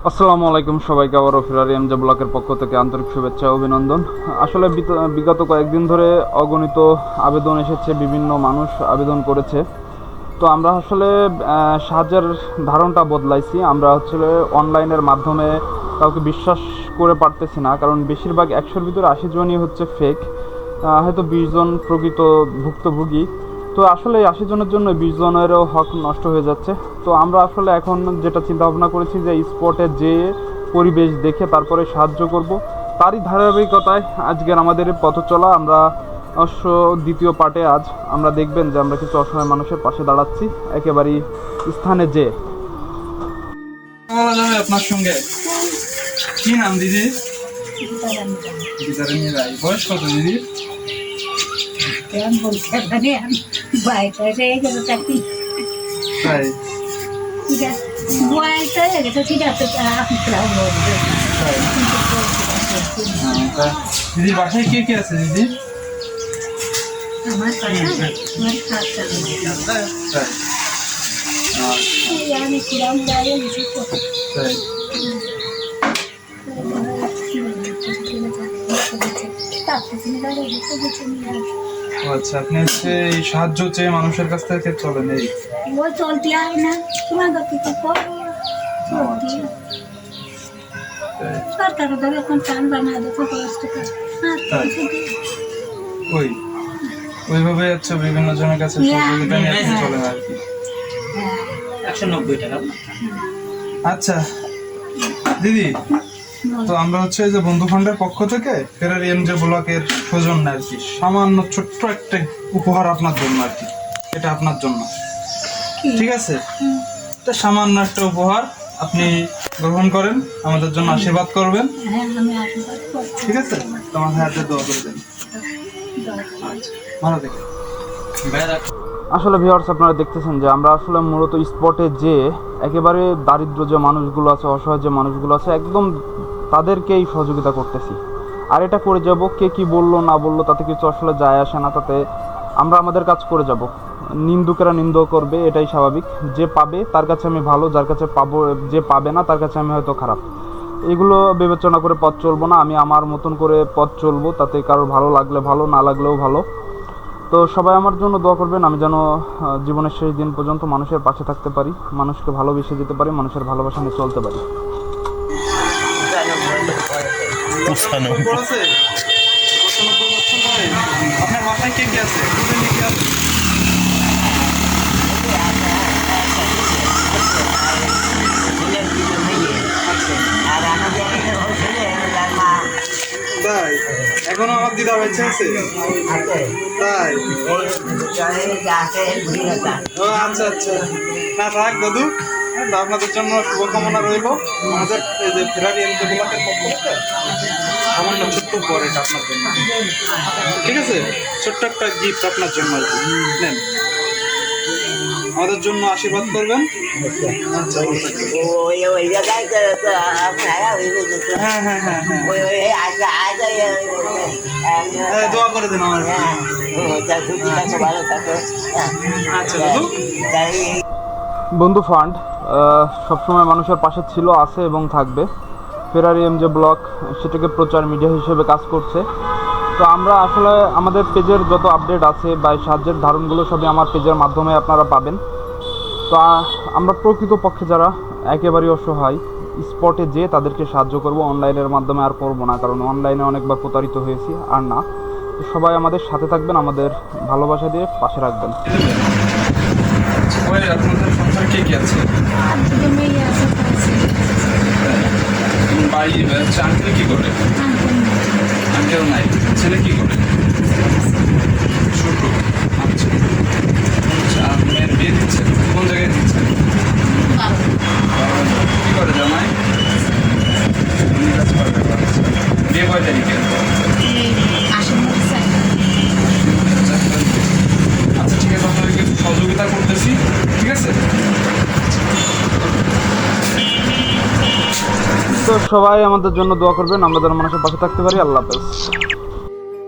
আসসালামু আলাইকুম সবাইকে, আবারও ফেরারি এমজে ব্লকের পক্ষ থেকে আন্তরিক শুভেচ্ছা ও অভিনন্দন। আসলে বিগত কয়েকদিন ধরে অগণিত আবেদন এসেছে, বিভিন্ন মানুষ আবেদন করেছে। তো আমরা আসলে সাহায্যের ধারণটা বদলাইছি। আমরা অনলাইনের মাধ্যমে কাউকে বিশ্বাস করে পারতেছি না, কারণ বেশিরভাগ 100-র ভিতরে 80 জনই হচ্ছে ফেক, হয়তো 20 জন প্রকৃত ভুক্তভোগী। তো আসলে 80 জনের জন্য 20 জনেরও হক নষ্ট হয়ে যাচ্ছে। তো আমরা আসলে এখন যেটা চিন্তা ভাবনা করেছি যে স্পটে যেয়ে পরিবেশ দেখে তারপরে সাহায্য করব। তারই ধারাবাহিকতায় আজকের আমাদের পথ চলা। আমরা অবশ্য দ্বিতীয় পার্টে আজ আমরা দেখবেন যে আমরা কিছু অসহায় মানুষের পাশে দাঁড়াচ্ছি একেবারেই স্থানে যেয়ে। বলা যাবে আপনার সঙ্গে? কি নাম দিদি? বয়স কত দিদি? তাই দিদি বাসায় কে কে আছে দিদি? আমার তাই আচ্ছা, আপনি হচ্ছে এই সাহায্য চেয়ে মানুষের কাছ থেকে চলেন? এই চলতে হয় না তোমার সরকার ধরে এখন চাল বানা দেখো ওইভাবে হচ্ছে বিভিন্ন জনের কাছে সহযোগিতা নিয়ে চলেন আর কি। 190 টাকা। আচ্ছা দিদি, তো আমরা হচ্ছে যে বন্ধু ফান্ডের পক্ষ থেকে ফেরারি এমজে ব্লকের সৌজন্য আর কি সামান্য ছোট্ট একটা উপহার আপনার জন্য আর কি। এটা আপনার জন্য, ঠিক আছে? এটা সামান্য একটা উপহার, আপনি গ্রহণ করেন, আমাদের জন্য আশীর্বাদ করবেন, ঠিক আছে? তোমার হাতে দোয়া করে দেন। ভালো দেখে আসলে ভিউয়ার্স, আপনারা দেখতেছেন যে আমরা আসলে মূলত স্পটে যে একেবারে দারিদ্র যে মানুষগুলো আছে, অসহায় যে মানুষগুলো আছে, একদম তাদেরকেই সহযোগিতা করতেছি। আর এটা করে যাব, কে কি বললো না বললো তাতে কিছু আসলে যায় আসে না। তাতে আমরা আমাদের কাজ করে যাব। নিন্দুকেরা নিন্দ করবে, এটাই স্বাভাবিক। যে পাবে তার কাছে আমি ভালো, যার কাছে পাবো, যে পাবে না তার কাছে আমি হয়তো খারাপ। এগুলো বিবেচনা করে পথ চলবো না। আমি আমার মতন করে পথ চলবো, তাতে কারোর ভালো লাগলে ভালো, না লাগলেও ভালো। তো সবাই আমার জন্য দোয়া করবেন, আমি যেন জীবনের শেষ দিন পর্যন্ত মানুষের পাশে থাকতে পারি, মানুষকে ভালোবেসে যেতে পারি, মানুষের ভালোবাসা নিয়ে চলতে পারি। আপনার মাথায় কে কে আছে? তাই এখনো আমার দিদা বেঁচে আছে? তাই? ও আচ্ছা আচ্ছা, না থাক দাদু, আপনাদের জন্য শুভকামনা রইল। আমাদের এই যে ফেরারি এমজে ব্লকের পক্ষ থেকে সামান্য ছোট্ট উপহার এটা আপনার জন্য, ঠিক আছে? ছোট্ট একটা গিফট আপনার জন্য আর কি। নেন, আমাদের জন্য আশীর্বাদ করবেন। আচ্ছা, হ্যাঁ হ্যাঁ হ্যাঁ হ্যাঁ, দোয়া করে দেন আমার। আচ্ছা দাদু। বন্ধু ফান্ড সবসময় মানুষের পাশে ছিল, আছে এবং থাকবে। ফেরারি এমজে ব্লক সেটাকে প্রচার মিডিয়া হিসেবে কাজ করছে। তো আমরা আসলে আমাদের পেজের যত আপডেট আছে বা সাহায্যের ধারণগুলো সবই আমার পেজের মাধ্যমে আপনারা পাবেন। তো আমরা প্রকৃতপক্ষে যারা একেবারেই অসহায়, স্পটে যেয়ে তাদেরকে সাহায্য করব, অনলাইনের মাধ্যমে আর করব না, কারণ অনলাইনে অনেকবার প্রতারিত হয়েছি। আর না, তো সবাই আমাদের সাথে থাকবেন, আমাদের ভালোবাসা দিয়ে পাশে রাখবেন। আপনাদের সংসার কে কে আছে? বাড়ি আঙ্কেল কি করে? আঙ্কেল নাই, ছেলে কি করে? ছোট। আচ্ছা, মেয়ের বিয়ে দিচ্ছেন? কোন জায়গায় দিচ্ছেন? কি করে জামাই? বিয়ে কয় তারিখে? আচ্ছা ঠিক আছে, আপনাদেরকে সহযোগিতা করতেছি, ঠিক আছে? তো সবাই আমাদের জন্য দোয়া করবেন, আমরা যেন মানুষের পাশে থাকতে পারি। আল্লাহ হাফেজ।